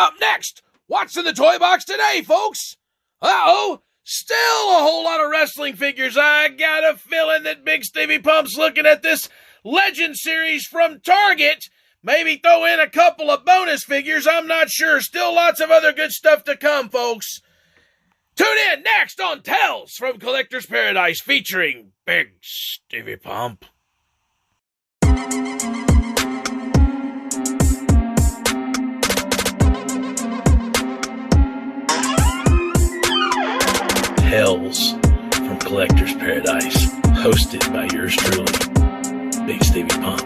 Up next, what's in the toy box today, folks? Uh-oh, still a whole lot of wrestling figures. I got a feeling that Bigsteviepum's looking at this Legend series from Target. Maybe throw in a couple of bonus figures, I'm not sure. Still lots of other good stuff to come, folks. Tune in next on Tales from Collector's Paradise featuring Bigsteviepump. Tales from Collector's Paradise, hosted by yours truly, Bigsteviepump.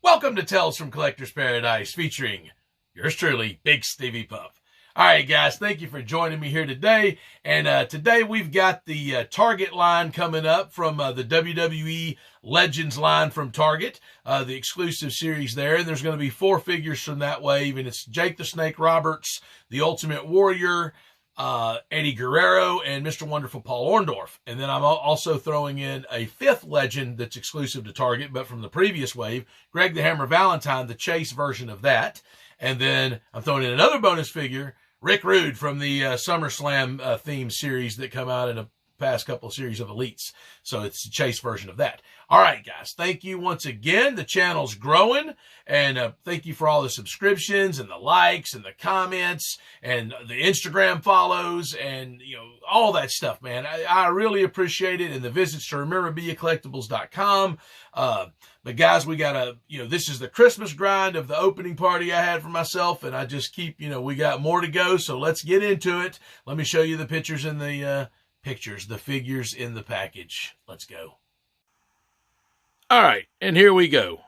Welcome to Tales from Collector's Paradise, featuring yours truly, Bigsteviepump. All right, guys, thank you for joining me here today. And today we've got the Target line coming up from the WWE Legends line from Target, the exclusive series there. And there's going to be 4 figures from that wave, and it's Jake the Snake Roberts, the Ultimate Warrior, Eddie Guerrero, and Mr. Wonderful Paul Orndorff. And then I'm also throwing in a 5th legend that's exclusive to Target, but from the previous wave, Greg the Hammer Valentine, the Chase version of that. And then I'm throwing in another bonus figure, Rick Rude from the SummerSlam theme series that come out in a past couple of series of Elites. So it's the Chase version of that. All right, guys. Thank you once again. The channel's growing. And thank you for all the subscriptions and the likes and the comments and the Instagram follows and, you know, all that stuff, man. I really appreciate it. And the visits to rememberbeacollectibles.com. But guys, we got this is the Christmas grind of the opening party I had for myself. And I just keep, we got more to go. So let's get into it. Let me show you the pictures in the the figures in the package. Let's go. All right, and here we go.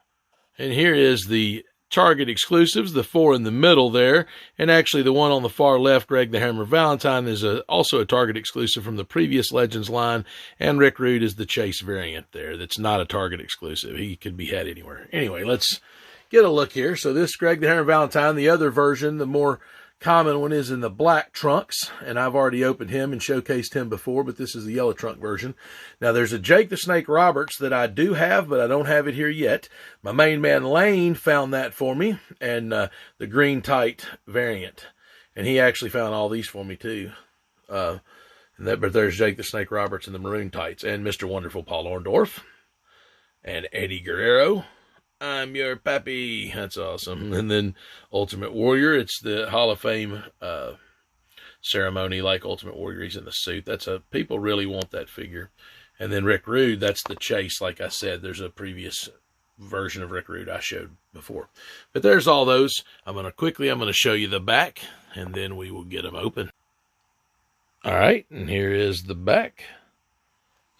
And here is the Target exclusives, the 4 in the middle there. And actually the one on the far left, Greg the Hammer Valentine, is also a Target exclusive from the previous Legends line. And Rick Rude is the Chase variant there. That's not a Target exclusive. He could be had anywhere. Anyway, let's get a look here. So this Greg the Hammer Valentine, the other version, the more common one, is in the black trunks, and I've already opened him and showcased him before, but this is the yellow trunk version. Now, there's a Jake the Snake Roberts that I do have, but I don't have it here yet. My main man Lane found that for me, and the green tight variant, and he actually found all these for me too. But there's Jake the Snake Roberts in the maroon tights, and Mr. Wonderful Paul Orndorff, and Eddie Guerrero. I'm your pappy. That's awesome. And then Ultimate Warrior. It's the Hall of Fame ceremony like Ultimate Warrior. He's in the suit. People really want that figure. And then Rick Rude. That's the Chase. Like I said, there's a previous version of Rick Rude I showed before. But there's all those. I'm going to show you the back, and then we will get them open. All right. And here is the back.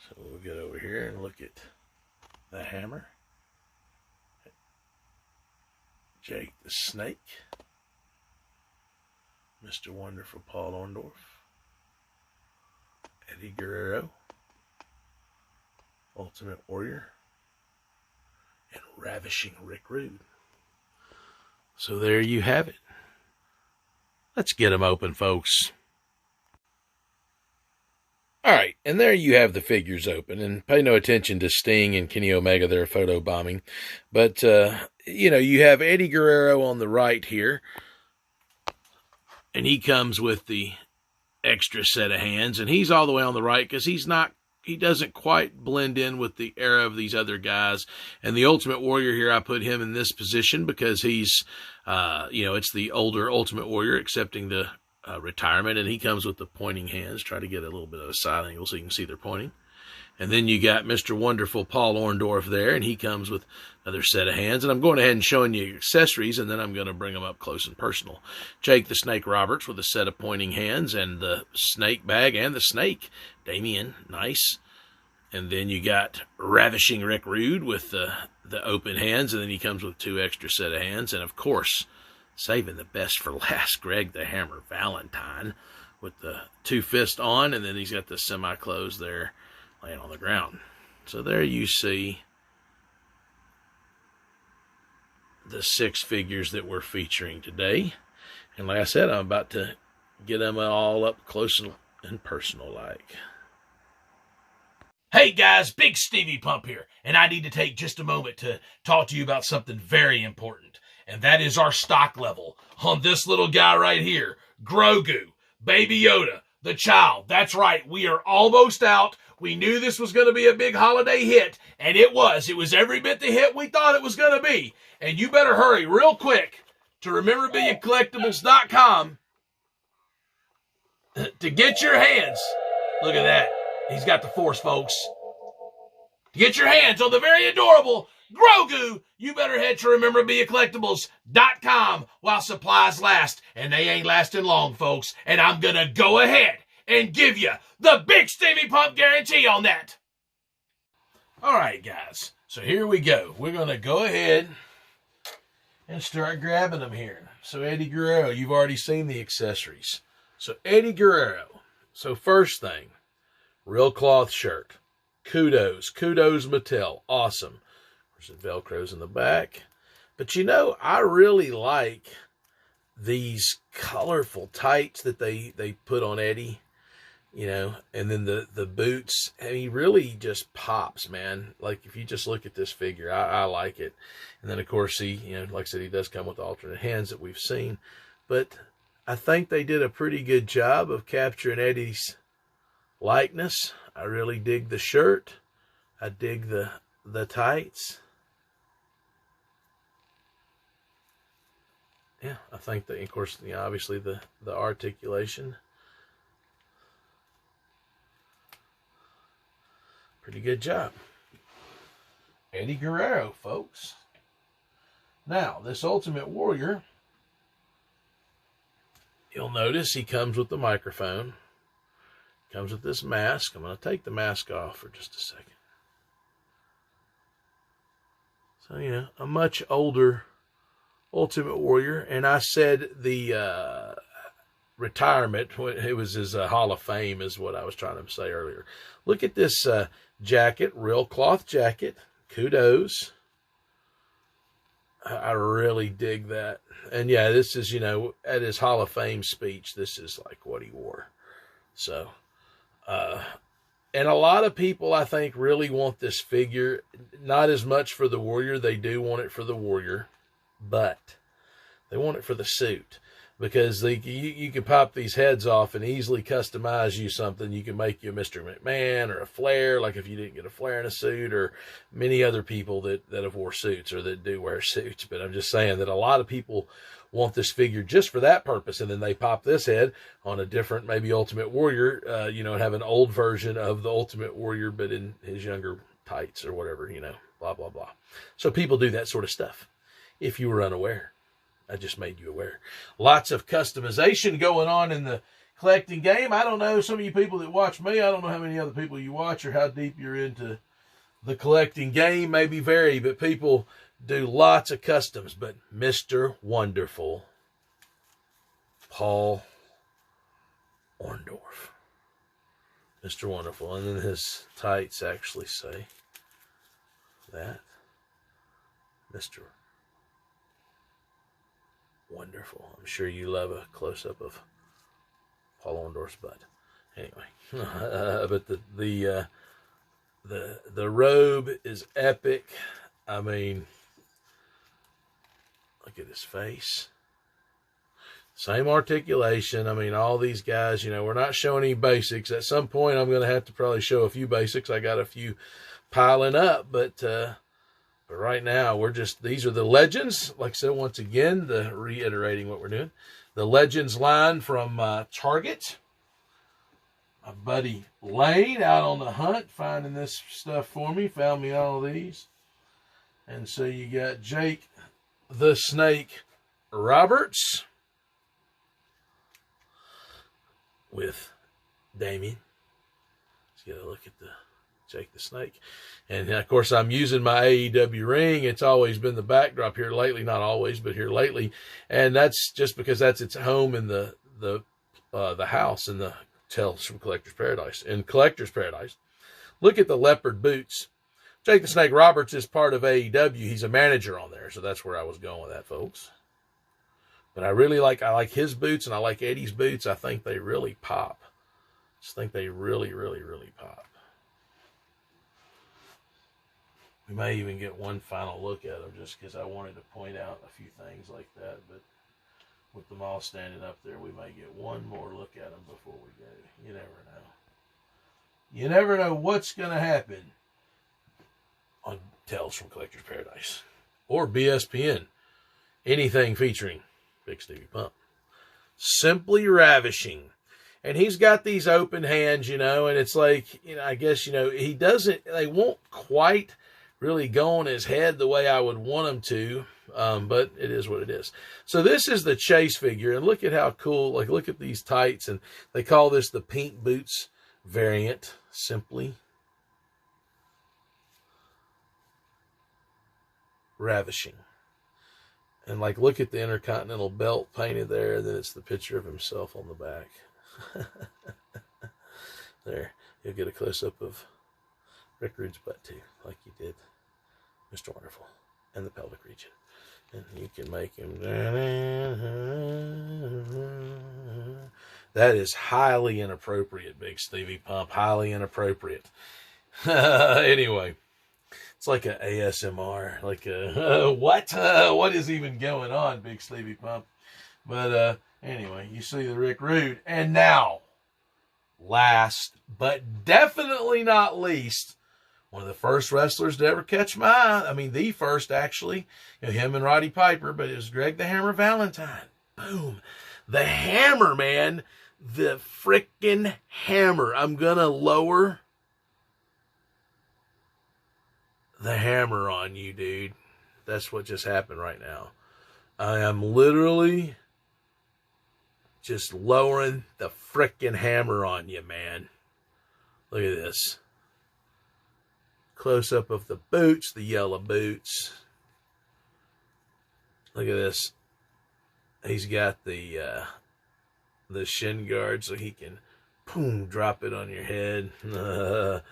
So we'll get over here and look at the hammer. Jake the Snake, Mr. Wonderful Paul Orndorff, Eddie Guerrero, Ultimate Warrior, and Ravishing Rick Rude. So there you have it. Let's get them open, folks. All right, and there you have the figures open, and pay no attention to Sting and Kenny Omega, they're photo bombing. But, you have Eddie Guerrero on the right here, and he comes with the extra set of hands, and he's all the way on the right because he doesn't quite blend in with the era of these other guys. And the Ultimate Warrior here, I put him in this position because he's, it's the older Ultimate Warrior accepting the retirement, and he comes with the pointing hands. Try to get a little bit of a side angle so you can see they're pointing. And then you got Mr. Wonderful Paul Orndorff there, and he comes with another set of hands. And I'm going ahead and showing you accessories, and then I'm going to bring them up close and personal. Jake the Snake Roberts with a set of pointing hands and the snake bag and the snake. Damien, nice. And then you got Ravishing Rick Rude with the open hands, and then he comes with 2 extra set of hands. And, of course, saving the best for last, Greg the Hammer Valentine with the 2 fists on, and then he's got the semi-closed there laying on the ground. So there you see the 6 figures that we're featuring today. And like I said, I'm about to get them all up close and personal like. Hey guys, Bigsteviepump here, and I need to take just a moment to talk to you about something very important, and that is our stock level on this little guy right here, Grogu, Baby Yoda, the child. That's right, we are almost out. We knew this was going to be a big holiday hit, and it was. It was every bit the hit we thought it was going to be, and you better hurry real quick to rememberbiliacollectibles.com to get your hands. Look at that. He's got the force, folks. To get your hands on the very adorable Grogu, you better head to rememberbiliacollectibles.com while supplies last. And they ain't lasting long, folks. And I'm going to go ahead and give you the Bigsteviepump guarantee on that. All right, guys. So here we go. We're going to go ahead and start grabbing them here. So Eddie Guerrero, you've already seen the accessories. So Eddie Guerrero. So first thing. Real cloth shirt. Kudos Mattel. Awesome. There's some Velcros in the back. But you know, I really like these colorful tights that they put on Eddie. You know, and then the boots. And he really just pops, man. Like if you just look at this figure, I like it. And then of course he, you know, like I said, he does come with alternate hands that we've seen. But I think they did a pretty good job of capturing Eddie's likeness. I really dig the shirt. I dig the tights. Yeah, I think that, of course, you know, obviously the articulation. Pretty good job. Eddie Guerrero, folks. Now, this Ultimate Warrior, you'll notice he comes with the microphone. Comes with this mask. I'm going to take the mask off for just a second. So, you know, a much older Ultimate Warrior. And I said the retirement, it was his Hall of Fame is what I was trying to say earlier. Look at this jacket, real cloth jacket. Kudos. I really dig that. And yeah, this is, you know, at his Hall of Fame speech, this is like what he wore. So... and a lot of people, I think, really want this figure, not as much for the Warrior. They do want it for the Warrior, but they want it for the suit because you can pop these heads off and easily customize you something. You can make you a Mr. McMahon or a Flair, like if you didn't get a Flair in a suit, or many other people that have wore suits or that do wear suits. But I'm just saying that a lot of people want this figure just for that purpose, and then they pop this head on a different, maybe Ultimate Warrior, you know, have an old version of the Ultimate Warrior, but in his younger tights or whatever, you know, blah, blah, blah. So people do that sort of stuff. If you were unaware, I just made you aware. Lots of customization going on in the collecting game. I don't know, some of you people that watch me, I don't know how many other people you watch or how deep you're into the collecting game, maybe vary, but people do lots of customs. But Mr. Wonderful, Paul Orndorff. Mr. Wonderful. And then his tights actually say that. Mr. Wonderful. I'm sure you love a close-up of Paul Orndorff's butt. Anyway, but the robe is epic. I mean, look at his face. Same articulation. I mean, all these guys, you know, we're not showing any basics. At some point, I'm going to have to probably show a few basics. I got a few piling up, but right now, we're just, these are the Legends. Like I said, once again, reiterating what we're doing. The Legends line from Target. My buddy Lane out on the hunt, finding this stuff for me. Found me all of these. And so you got Jake the Snake Roberts with Damien. Let's get a look at the Jake the Snake. And of course, I'm using my AEW ring. It's always been the backdrop here lately. Not always, but here lately. And that's just because that's its home in the house in the Tales from Collector's Paradise. In Collector's Paradise, look at the leopard boots. Jake the Snake Roberts is part of AEW. He's a manager on there, so that's where I was going with that, folks. But I like his boots, and I like Eddie's boots. I think they really pop. Just think they really, really, really pop. We may even get one final look at them just because I wanted to point out a few things like that. But with them all standing up there, we may get one more look at them before we go. You never know. You never know what's going to happen on Tales from Collector's Paradise or BSPN. Anything featuring Bigsteviepump. Simply ravishing. And he's got these open hands, you know, and it's like, you know, I guess, you know, he doesn't, they won't quite really go on his head the way I would want him to, but it is what it is. So this is the chase figure, and look at how cool, like, look at these tights, and they call this the pink boots variant, simply ravishing. And, like, look at the Intercontinental belt painted there, and then it's the picture of himself on the back. There, you'll get a close-up of Rick Rude's butt, too, like you did Mr. Wonderful, and the pelvic region. And you can make him... That is highly inappropriate, Bigsteviepump. Highly inappropriate. Anyway, it's like an ASMR. Like a... what? What is even going on, Bigsteviepump? But anyway, you see the Rick Rude. And now, last but definitely not least, one of the first wrestlers to ever catch my eye. I mean, the first, actually. You know, him and Roddy Piper, but it was Greg the Hammer Valentine. Boom. The Hammer, man. The frickin' Hammer. I'm going to lower the hammer on you, dude. That's what just happened right now. I am literally just lowering the frickin' hammer on you, man. Look at this. Close-up of the boots, the yellow boots. Look at this. He's got the shin guard so he can, boom, drop it on your head. Look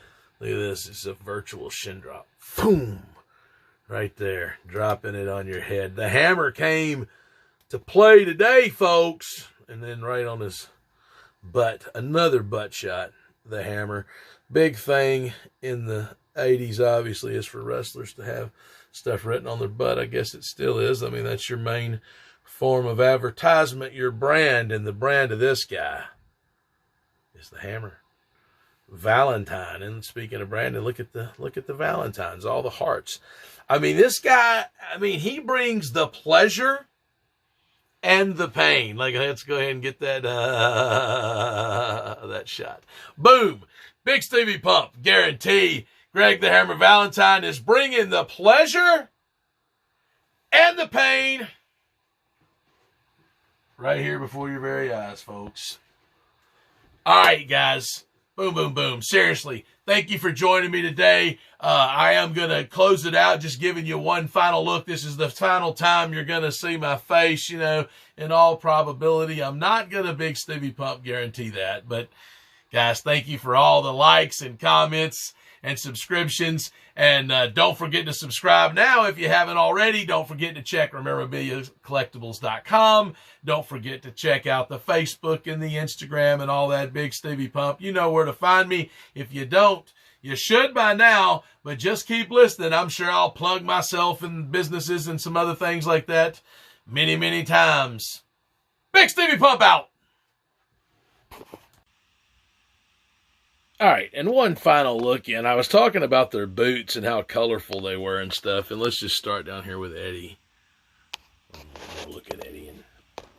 at this. It's a virtual shin drop. Boom. Right there. Dropping it on your head. The hammer came to play today, folks. And then right on his butt. Another butt shot. The hammer. Big thing in the 80s, obviously, is for wrestlers to have stuff written on their butt. I guess it still is. I mean, that's your main form of advertisement, your brand, and the brand of this guy is the Hammer. Valentine. And speaking of Brandon, look at the Valentines, all the hearts. I mean, this guy, I mean, he brings the pleasure and the pain. Like, let's go ahead and get that that shot. Boom. Bigsteviepump, guarantee. Greg the Hammer Valentine is bringing the pleasure and the pain right here before your very eyes, folks. All right, guys. Boom, boom, boom. Seriously, thank you for joining me today. I am going to close it out, just giving you one final look. This is the final time you're going to see my face, you know, in all probability. I'm not going to Bigsteviepump guarantee that. But, guys, thank you for all the likes and comments and subscriptions. And don't forget to subscribe now if you haven't already. Don't forget to check memorabiliacollectibles.com. Don't forget to check out the Facebook and the Instagram and all that, Bigsteviepump. You know where to find me. If you don't, you should by now, but just keep listening. I'm sure I'll plug myself and businesses and some other things like that many, many times. Bigsteviepump out. All right, and one final look in. I was talking about their boots and how colorful they were and stuff, and let's just start down here with Eddie. Look at Eddie, and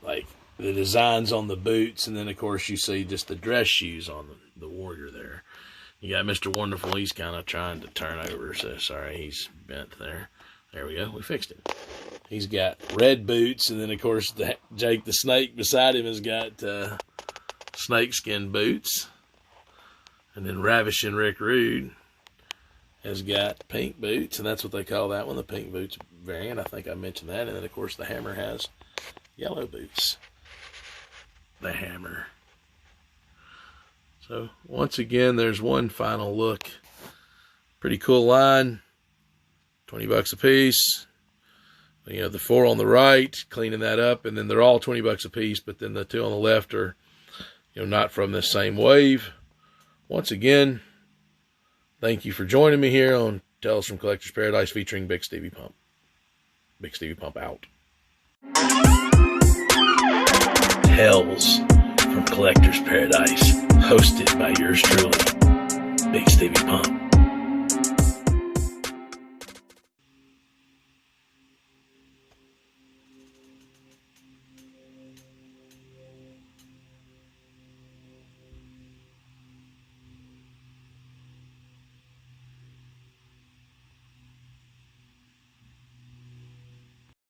like the designs on the boots, and then of course you see just the dress shoes on the Warrior there. You got Mr. Wonderful. He's kind of trying to turn over, so sorry, he's bent there. There we go. We fixed him. He's got red boots, and then of course Jake the Snake beside him has got snakeskin boots. And then Ravishing Rick Rude has got pink boots, and that's what they call that one, the pink boots variant. I think I mentioned that. And then, of course, the Hammer has yellow boots. The Hammer. So, once again, there's one final look. Pretty cool line. $20 a piece. You have the 4 on the right, cleaning that up, and then they're all $20 a piece, but then the 2 on the left are, you know, not from this same wave. Once again, thank you for joining me here on Tales from Collector's Paradise featuring Bigsteviepump. Bigsteviepump out. Tales from Collector's Paradise, hosted by yours truly, Bigsteviepump.